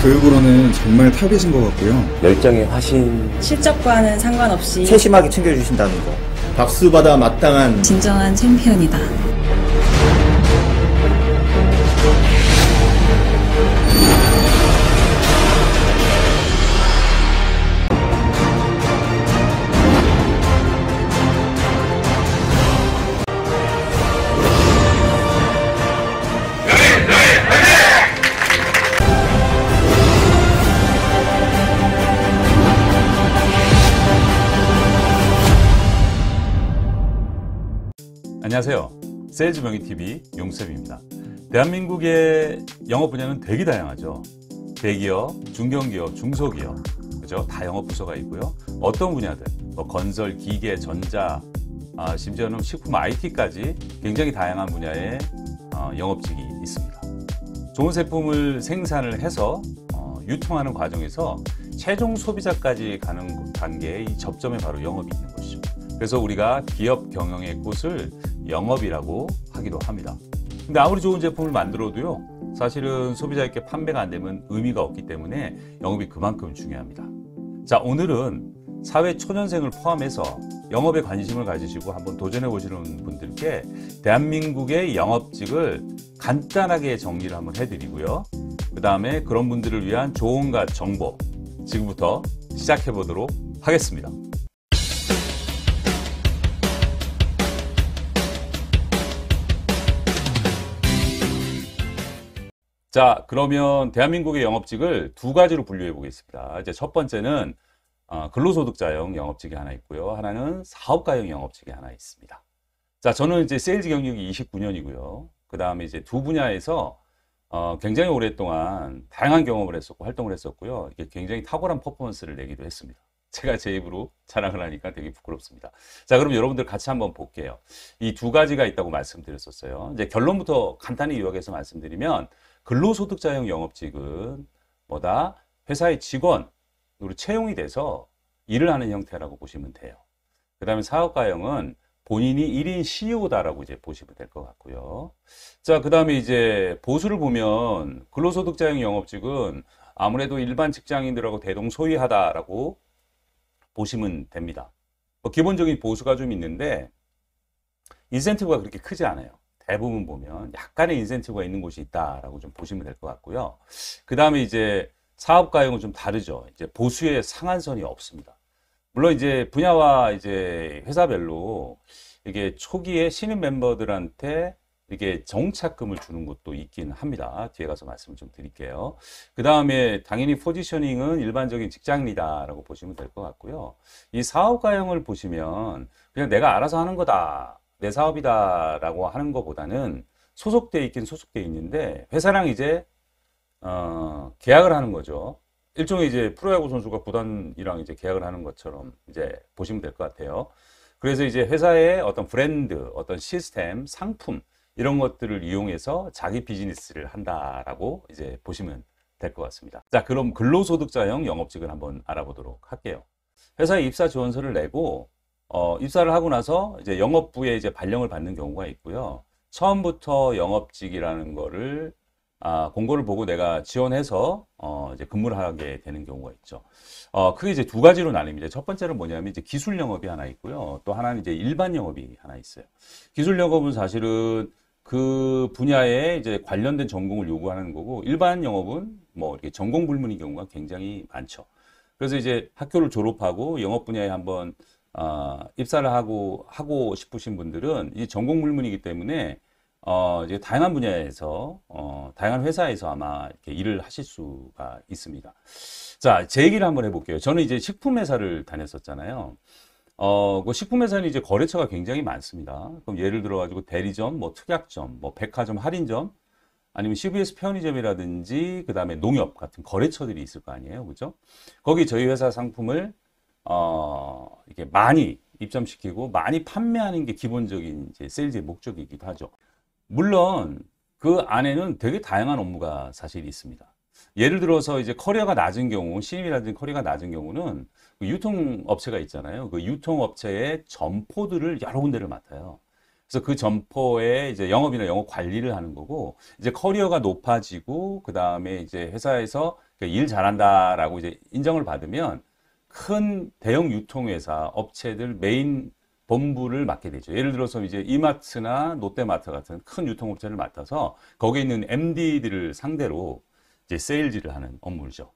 교육으로는 정말 탑이신 것 같고요. 열정의 화신. 실적과는 상관없이 세심하게 챙겨주신다는 거. 박수받아 마땅한 진정한 챔피언이다. 안녕하세요. 세일즈 명의TV 용섭입니다. 대한민국의 영업 분야는 되게 다양하죠. 대기업, 중견기업, 중소기업, 그죠? 다 영업 부서가 있고요. 어떤 분야들, 뭐 건설, 기계, 전자, 심지어는 식품, IT까지 굉장히 다양한 분야의 영업직이 있습니다. 좋은 제품을 생산을 해서 유통하는 과정에서 최종 소비자까지 가는 단계의 이 접점에 바로 영업이 있는 것이죠. 그래서 우리가 기업 경영의 꽃을 영업이라고 하기도 합니다. 근데 아무리 좋은 제품을 만들어도요, 사실은 소비자에게 판매가 안 되면 의미가 없기 때문에 영업이 그만큼 중요합니다. 자, 오늘은 사회 초년생을 포함해서 영업에 관심을 가지시고 한번 도전해 보시는 분들께 대한민국의 영업직을 간단하게 정리를 한번 해드리고요. 그 다음에 그런 분들을 위한 조언과 정보, 지금부터 시작해 보도록 하겠습니다. 자, 그러면 대한민국의 영업직을 두 가지로 분류해 보겠습니다. 이제 첫 번째는 근로소득자형 영업직이 하나 있고요. 하나는 사업가형 영업직이 하나 있습니다. 자, 저는 이제 세일즈 경력이 29년이고요. 그 다음에 이제 두 분야에서 굉장히 오랫동안 다양한 경험을 했었고 활동을 했었고요. 이게 굉장히 탁월한 퍼포먼스를 내기도 했습니다. 제가 제 입으로 자랑을 하니까 되게 부끄럽습니다. 자, 그럼 여러분들 같이 한번 볼게요. 이 두 가지가 있다고 말씀드렸었어요. 이제 결론부터 간단히 요약해서 말씀드리면, 근로소득자형 영업직은 뭐다? 회사의 직원으로 채용이 돼서 일을 하는 형태라고 보시면 돼요. 그 다음에 사업가형은 본인이 1인 CEO다라고 이제 보시면 될 것 같고요. 자, 그 다음에 이제 보수를 보면 근로소득자형 영업직은 아무래도 일반 직장인들하고 대동소이하다라고 보시면 됩니다. 기본적인 보수가 좀 있는데 인센티브가 그렇게 크지 않아요. 대부분 보면 약간의 인센티브가 있는 곳이 있다라고 좀 보시면 될 것 같고요. 그 다음에 이제 사업가형은 좀 다르죠. 이제 보수의 상한선이 없습니다. 물론 이제 분야와 이제 회사별로 이게 초기에 신입 멤버들한테 이게 정착금을 주는 것도 있긴 합니다. 뒤에 가서 말씀을 좀 드릴게요. 그 다음에 당연히 포지셔닝은 일반적인 직장이다라고 보시면 될 것 같고요. 이 사업가형을 보시면 그냥 내가 알아서 하는 거다, 내 사업이다라고 하는 것보다는 소속돼 있긴 소속돼 있는데 회사랑 이제 계약을 하는 거죠. 일종의 이제 프로야구 선수가 구단이랑 이제 계약을 하는 것처럼 이제 보시면 될 것 같아요. 그래서 이제 회사의 어떤 브랜드, 어떤 시스템, 상품 이런 것들을 이용해서 자기 비즈니스를 한다라고 이제 보시면 될 것 같습니다. 자, 그럼 근로소득자형 영업직을 한번 알아보도록 할게요. 회사에 입사 지원서를 내고 입사를 하고 나서 이제 영업부에 이제 발령을 받는 경우가 있고요. 처음부터 영업직이라는 거를 공고를 보고 내가 지원해서 이제 근무를 하게 되는 경우가 있죠. 크게 이제 두 가지로 나뉩니다. 첫 번째는 뭐냐면 이제 기술 영업이 하나 있고요. 또 하나는 이제 일반 영업이 하나 있어요. 기술 영업은 사실은 그 분야에 이제 관련된 전공을 요구하는 거고, 일반 영업은 뭐 이렇게 전공 불문인 경우가 굉장히 많죠. 그래서 이제 학교를 졸업하고 영업 분야에 한번 입사를 하고 싶으신 분들은 이 전공 불문이기 때문에 이제 다양한 분야에서 다양한 회사에서 아마 이렇게 일을 하실 수가 있습니다. 자, 제 얘기를 한번 해볼게요. 저는 이제 식품회사를 다녔었잖아요. 그 식품회사는 이제 거래처가 굉장히 많습니다. 그럼 예를 들어 가지고 대리점, 뭐 특약점, 뭐 백화점, 할인점, 아니면 CVS 편의점이라든지 그 다음에 농협 같은 거래처들이 있을 거 아니에요, 그죠? 거기 저희 회사 상품을 이렇게 많이 입점시키고 많이 판매하는 게 기본적인 이제 세일즈의 목적이기도 하죠. 물론 그 안에는 되게 다양한 업무가 사실 있습니다. 예를 들어서 이제 커리어가 낮은 경우, 신입이라든지 커리어가 낮은 경우는 그 유통업체가 있잖아요. 그 유통업체의 점포들을 여러 군데를 맡아요. 그래서 그 점포에 이제 영업이나 영업 관리를 하는 거고, 이제 커리어가 높아지고, 그 다음에 이제 회사에서 일 잘한다라고 이제 인정을 받으면 큰 대형 유통회사, 업체들 메인 본부를 맡게 되죠. 예를 들어서 이제 이마트나 롯데마트 같은 큰 유통업체를 맡아서 거기에 있는 MD들을 상대로 이제 세일즈를 하는 업무죠.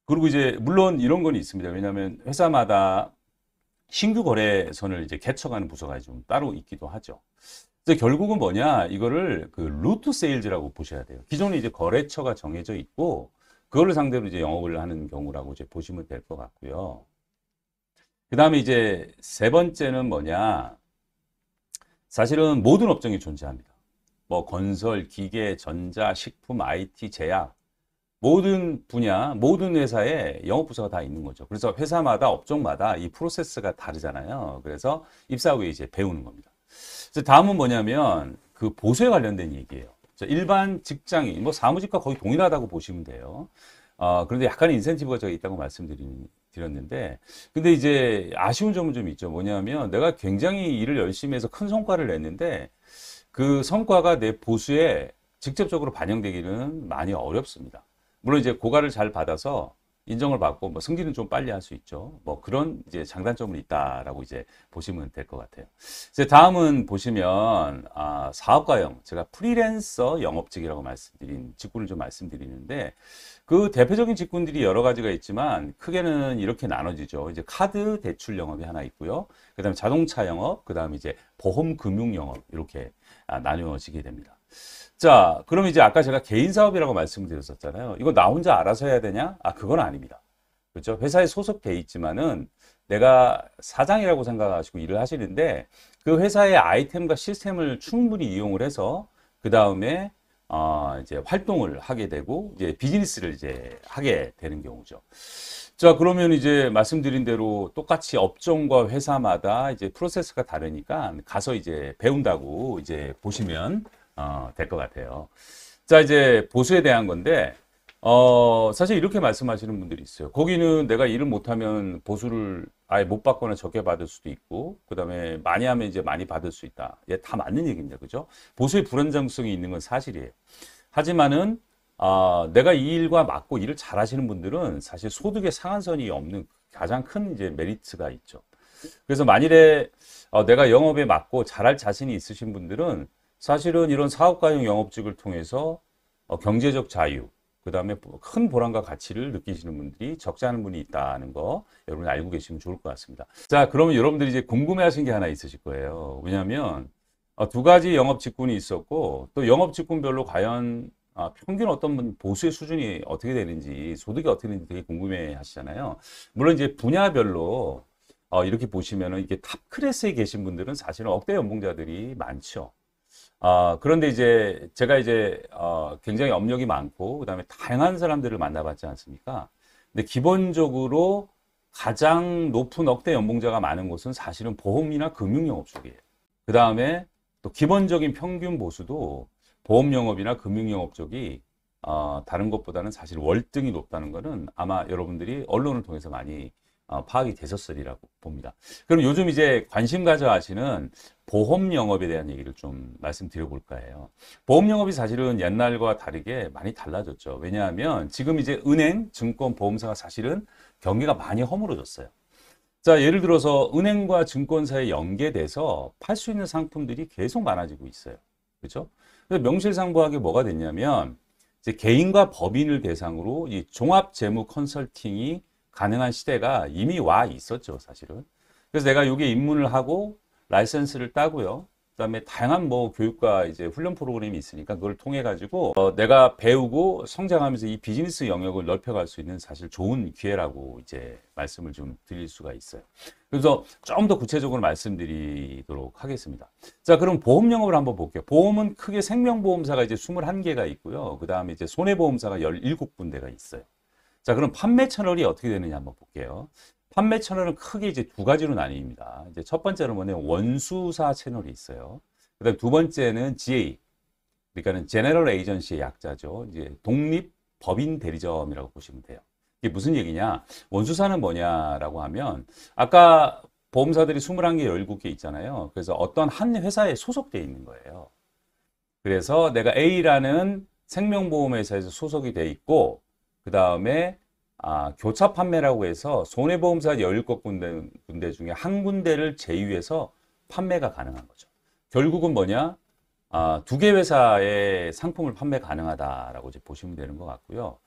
그리고 이제 물론 이런 건 있습니다. 왜냐하면 회사마다 신규 거래선을 이제 개척하는 부서가 좀 따로 있기도 하죠. 그래서 결국은 뭐냐, 이거를 그 루트 세일즈라고 보셔야 돼요. 기존에 이제 거래처가 정해져 있고 그거를 상대로 이제 영업을 하는 경우라고 이제 보시면 될 것 같고요. 그 다음에 이제 세 번째는 뭐냐, 사실은 모든 업종이 존재합니다. 뭐 건설, 기계, 전자, 식품, IT, 제약, 모든 분야, 모든 회사에 영업부서가 다 있는 거죠. 그래서 회사마다, 업종마다 이 프로세스가 다르잖아요. 그래서 입사 후에 이제 배우는 겁니다. 다음은 뭐냐면 그 보수에 관련된 얘기예요. 일반 직장인, 뭐 사무직과 거의 동일하다고 보시면 돼요. 그런데 약간의 인센티브가 저기 있다고 말씀드렸는데, 근데 이제 아쉬운 점은 좀 있죠. 뭐냐면 내가 굉장히 일을 열심히 해서 큰 성과를 냈는데 그 성과가 내 보수에 직접적으로 반영되기는 많이 어렵습니다. 물론 이제 고과를 잘 받아서 인정을 받고 뭐 승진은 좀 빨리 할 수 있죠. 뭐 그런 이제 장단점은 있다라고 이제 보시면 될 것 같아요. 이제 다음은 보시면 사업가형, 제가 프리랜서 영업직이라고 말씀드린 직군을 좀 말씀드리는데, 그 대표적인 직군들이 여러 가지가 있지만 크게는 이렇게 나눠지죠. 이제 카드 대출 영업이 하나 있고요. 그다음에 자동차 영업, 그다음에 이제 보험 금융 영업, 이렇게 나뉘어지게 됩니다. 자, 그럼 이제 아까 제가 개인 사업이라고 말씀드렸었잖아요. 이거 나 혼자 알아서 해야 되냐? 그건 아닙니다. 그렇죠? 회사에 소속돼 있지만은 내가 사장이라고 생각하시고 일을 하시는데 그 회사의 아이템과 시스템을 충분히 이용을 해서 그 다음에 이제 활동을 하게 되고 이제 비즈니스를 이제 하게 되는 경우죠. 자, 그러면 이제 말씀드린 대로 똑같이 업종과 회사마다 이제 프로세스가 다르니까 가서 이제 배운다고 이제 보시면 될 것 같아요. 자, 이제 보수에 대한 건데, 사실 이렇게 말씀하시는 분들이 있어요. 거기는 내가 일을 못하면 보수를 아예 못 받거나 적게 받을 수도 있고, 그 다음에 많이 하면 이제 많이 받을 수 있다. 예, 다 맞는 얘기입니다. 그죠? 보수의 불안정성이 있는 건 사실이에요. 하지만은, 내가 이 일과 맞고 일을 잘 하시는 분들은 사실 소득의 상한선이 없는 가장 큰 이제 메리트가 있죠. 그래서 만일에 내가 영업에 맞고 잘할 자신이 있으신 분들은 사실은 이런 사업가형 영업직을 통해서 경제적 자유, 그 다음에 큰 보람과 가치를 느끼시는 분들이 적지 않은 분이 있다는 거 여러분이 알고 계시면 좋을 것 같습니다. 자, 그러면 여러분들이 이제 궁금해 하신 게 하나 있으실 거예요. 왜냐하면 두 가지 영업 직군이 있었고 또 영업 직군별로 과연 평균 어떤 분 보수의 수준이 어떻게 되는지, 소득이 어떻게 되는지 되게 궁금해 하시잖아요. 물론 이제 분야별로 이렇게 보시면은 이게 탑 클래스에 계신 분들은 사실은 억대 연봉자들이 많죠. 그런데 이제 제가 이제 굉장히 업력이 많고 그다음에 다양한 사람들을 만나봤지 않습니까? 근데 기본적으로 가장 높은 억대 연봉자가 많은 곳은 사실은 보험이나 금융영업 쪽이에요. 그 다음에 또 기본적인 평균 보수도 보험영업이나 금융영업 쪽이 다른 것보다는 사실 월등히 높다는 것은 아마 여러분들이 언론을 통해서 많이 파악이 되셨으리라고 봅니다. 그럼 요즘 이제 관심 가져 하시는 보험 영업에 대한 얘기를 좀 말씀드려 볼까 해요. 보험 영업이 사실은 옛날과 다르게 많이 달라졌죠. 왜냐하면 지금 이제 은행, 증권, 보험사가 사실은 경기가 많이 허물어졌어요. 자, 예를 들어서 은행과 증권사에 연계돼서 팔 수 있는 상품들이 계속 많아지고 있어요. 그렇죠? 그래서 명실상부하게 뭐가 됐냐면 이제 개인과 법인을 대상으로 이 종합 재무 컨설팅이 가능한 시대가 이미 와 있었죠, 사실은. 그래서 내가 여기에 입문을 하고 라이선스를 따고요. 그다음에 다양한 뭐 교육과 이제 훈련 프로그램이 있으니까 그걸 통해 가지고 내가 배우고 성장하면서 이 비즈니스 영역을 넓혀갈 수 있는 사실 좋은 기회라고 이제 말씀을 좀 드릴 수가 있어요. 그래서 좀 더 구체적으로 말씀드리도록 하겠습니다. 자, 그럼 보험 영업을 한번 볼게요. 보험은 크게 생명보험사가 이제 21개가 있고요. 그다음에 이제 손해보험사가 17군데가 있어요. 자, 그럼 판매 채널이 어떻게 되느냐 한번 볼게요. 판매 채널은 크게 이제 두 가지로 나뉩니다. 이제 첫 번째는 뭐냐면 원수사 채널이 있어요. 그다음 두 번째는 GA, 그러니까는 제너럴 에이전시의 약자죠. 이제 독립 법인 대리점이라고 보시면 돼요. 이게 무슨 얘기냐? 원수사는 뭐냐라고 하면 아까 보험사들이 21개, 17개 있잖아요. 그래서 어떤 한 회사에 소속돼 있는 거예요. 그래서 내가 A라는 생명보험회사에서 소속이 돼 있고, 그 다음에 교차 판매라고 해서 손해보험사 17군데 중에 한 군데를 제휴해서 판매가 가능한 거죠. 결국은 뭐냐? 두 개 회사의 상품을 판매 가능하다라고 이제 보시면 되는 것 같고요.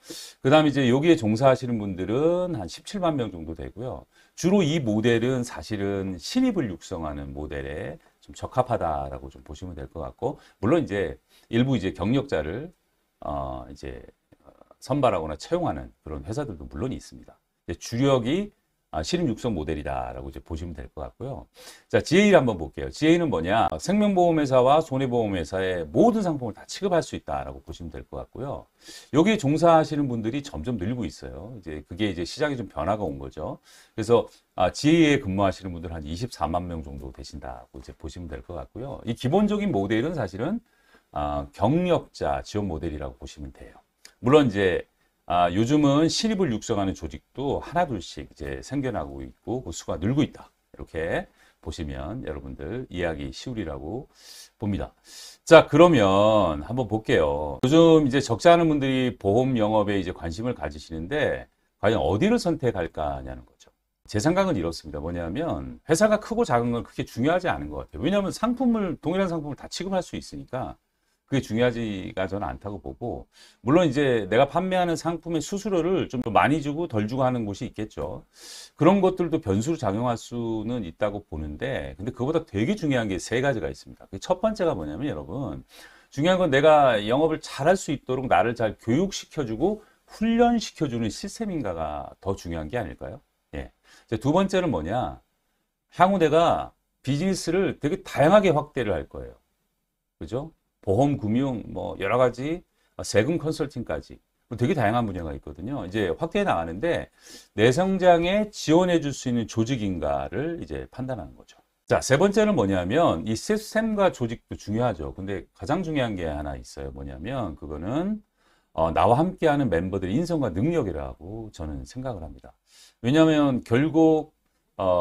그 다음에 이제 여기에 종사하시는 분들은 한 17만 명 정도 되고요. 주로 이 모델은 사실은 신입을 육성하는 모델에 좀 적합하다라고 좀 보시면 될 것 같고, 물론 이제 일부 이제 경력자를 이제 선발하거나 채용하는 그런 회사들도 물론 있습니다. 주력이 신입 육성 모델이다라고 이제 보시면 될 것 같고요. 자, GA를 한번 볼게요. GA는 뭐냐? 생명보험회사와 손해보험회사의 모든 상품을 다 취급할 수 있다라고 보시면 될 것 같고요. 여기에 종사하시는 분들이 점점 늘고 있어요. 이제 그게 이제 시장에 좀 변화가 온 거죠. 그래서 GA에 근무하시는 분들 한 24만 명 정도 되신다고 이제 보시면 될 것 같고요. 이 기본적인 모델은 사실은 경력자 지원 모델이라고 보시면 돼요. 물론 이제 요즘은 신입을 육성하는 조직도 하나둘씩 이제 생겨나고 있고 그 수가 늘고 있다. 이렇게 보시면 여러분들 이해하기 쉬우리라고 봅니다. 자, 그러면 한번 볼게요. 요즘 이제 적지 않은 분들이 보험 영업에 이제 관심을 가지시는데 과연 어디를 선택할까냐는 거죠. 제 생각은 이렇습니다. 뭐냐면 회사가 크고 작은 건 그렇게 중요하지 않은 것 같아요. 왜냐하면 동일한 상품을 다 취급할 수 있으니까 그게 중요하지가 저는 않다고 보고, 물론 이제 내가 판매하는 상품의 수수료를 좀 많이 주고 덜 주고 하는 곳이 있겠죠. 그런 것들도 변수로 작용할 수는 있다고 보는데, 근데 그보다 되게 중요한 게 세 가지가 있습니다. 첫 번째가 뭐냐면 여러분, 중요한 건 내가 영업을 잘할 수 있도록 나를 잘 교육시켜주고 훈련시켜주는 시스템인가가 더 중요한 게 아닐까요? 예. 두 번째는 뭐냐, 향후 내가 비즈니스를 되게 다양하게 확대를 할 거예요. 그죠? 보험, 금융, 뭐 여러 가지 세금 컨설팅까지 되게 다양한 분야가 있거든요. 이제 확대해 나가는데 내 성장에 지원해 줄 수 있는 조직인가를 이제 판단하는 거죠. 자, 세 번째는 뭐냐면 이 시스템과 조직도 중요하죠. 근데 가장 중요한 게 하나 있어요. 뭐냐면 그거는 나와 함께하는 멤버들의 인성과 능력이라고 저는 생각을 합니다. 왜냐하면 결국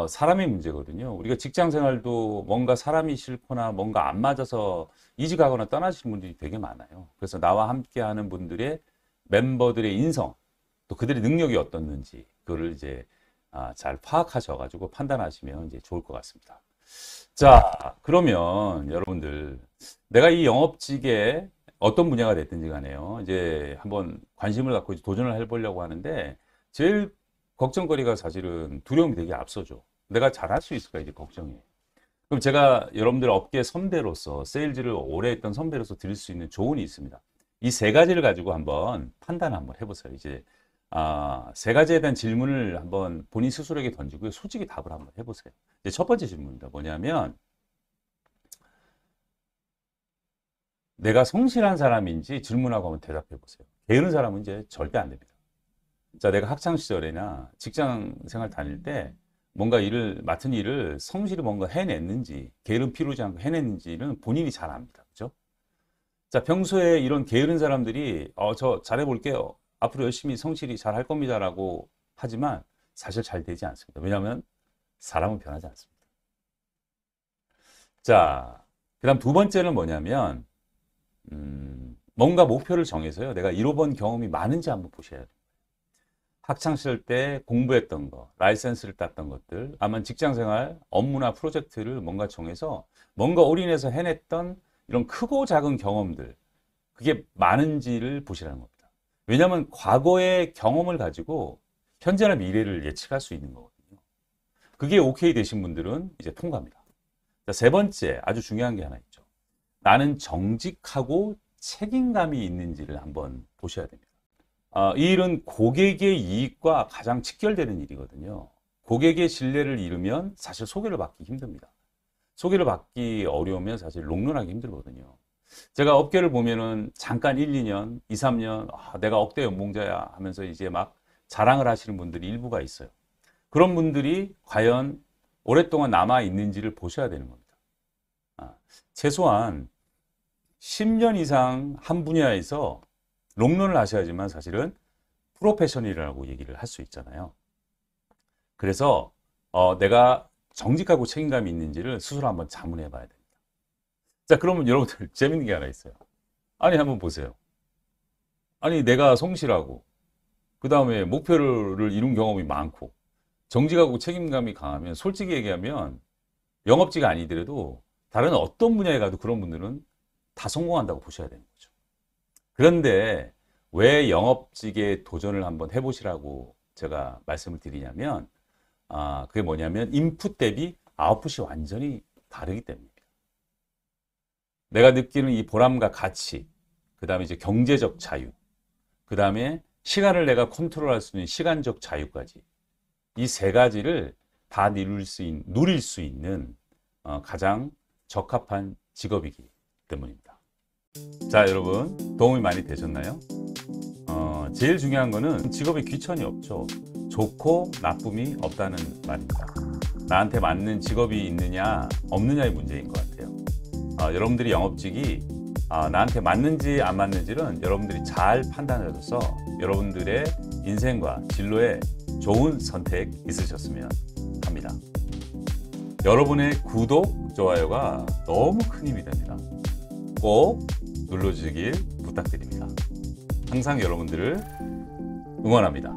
사람의 문제거든요. 우리가 직장 생활도 뭔가 사람이 싫거나 뭔가 안 맞아서 이직하거나 떠나시는 분들이 되게 많아요. 그래서 나와 함께 하는 분들의 멤버들의 인성, 또 그들의 능력이 어떻는지, 그거를 이제 잘 파악하셔가지고 판단하시면 이제 좋을 것 같습니다. 자, 그러면 여러분들, 내가 이 영업직에 어떤 분야가 됐든지 간에요. 이제 한번 관심을 갖고 이제 도전을 해보려고 하는데, 제일 걱정거리가 사실은 두려움이 되게 앞서죠. 내가 잘할 수 있을까 이제 걱정이에요. 그럼 제가 여러분들 업계 선배로서 세일즈를 오래 했던 선배로서 드릴 수 있는 조언이 있습니다. 이 세 가지를 가지고 한번 판단 한번 해보세요. 이제 세 가지에 대한 질문을 한번 본인 스스로에게 던지고요. 솔직히 답을 한번 해보세요. 이제 첫 번째 질문입니다. 뭐냐면 내가 성실한 사람인지 질문하고 한번 대답해 보세요. 게으른 사람은 이제 절대 안 됩니다. 자, 내가 학창 시절이나 직장 생활 다닐 때 뭔가 맡은 일을 성실히 뭔가 해냈는지, 게으름 피우지 않고 해냈는지는 본인이 잘 압니다. 그죠? 자, 평소에 이런 게으른 사람들이, 저 잘해볼게요. 앞으로 열심히 성실히 잘 할 겁니다라고 하지만 사실 잘 되지 않습니다. 왜냐하면 사람은 변하지 않습니다. 자, 그 다음 두 번째는 뭐냐면, 뭔가 목표를 정해서요. 내가 이뤄본 경험이 많은지 한번 보셔야 돼요. 학창시절 때 공부했던 거, 라이센스를 땄던 것들, 아마 직장생활, 업무나 프로젝트를 뭔가 정해서 뭔가 올인해서 해냈던 이런 크고 작은 경험들, 그게 많은지를 보시라는 겁니다. 왜냐하면 과거의 경험을 가지고 현재나 미래를 예측할 수 있는 거거든요. 그게 오케이 되신 분들은 이제 통과합니다. 자, 세 번째, 아주 중요한 게 하나 있죠. 나는 정직하고 책임감이 있는지를 한번 보셔야 됩니다. 이 일은 고객의 이익과 가장 직결되는 일이거든요. 고객의 신뢰를 잃으면 사실 소개를 받기 힘듭니다. 소개를 받기 어려우면 사실 롱런하기 힘들거든요. 제가 업계를 보면은 잠깐 1, 2년, 2, 3년 내가 억대 연봉자야 하면서 이제 막 자랑을 하시는 분들이 일부가 있어요. 그런 분들이 과연 오랫동안 남아 있는지를 보셔야 되는 겁니다. 최소한 10년 이상 한 분야에서 롱런을 하셔야지만 사실은 프로페셔널이라고 얘기를 할 수 있잖아요. 그래서 내가 정직하고 책임감이 있는지를 스스로 한번 자문해 봐야 됩니다. 자, 그러면 여러분들 재밌는 게 하나 있어요. 아니, 한번 보세요. 아니, 내가 성실하고 그 다음에 목표를 이룬 경험이 많고 정직하고 책임감이 강하면 솔직히 얘기하면 영업직이 아니더라도 다른 어떤 분야에 가도 그런 분들은 다 성공한다고 보셔야 되는 거죠. 그런데 왜 영업직에 도전을 한번 해보시라고 제가 말씀을 드리냐면 그게 뭐냐면 인풋 대비 아웃풋이 완전히 다르기 때문입니다. 내가 느끼는 이 보람과 가치, 그 다음에 이제 경제적 자유, 그 다음에 시간을 내가 컨트롤할 수 있는 시간적 자유까지 이 세 가지를 다 누릴 수 있는 가장 적합한 직업이기 때문입니다. 자, 여러분 도움이 많이 되셨나요? 제일 중요한 거는 직업에 귀천이 없죠. 좋고 나쁨이 없다는 말입니다. 나한테 맞는 직업이 있느냐 없느냐의 문제인 것 같아요. 여러분들이 영업직이 나한테 맞는지 안 맞는지는 여러분들이 잘 판단을 해서 여러분들의 인생과 진로에 좋은 선택 있으셨으면 합니다. 여러분의 구독, 좋아요가 너무 큰 힘이 됩니다. 꼭 눌러주시길 부탁드립니다. 항상 여러분들을 응원합니다.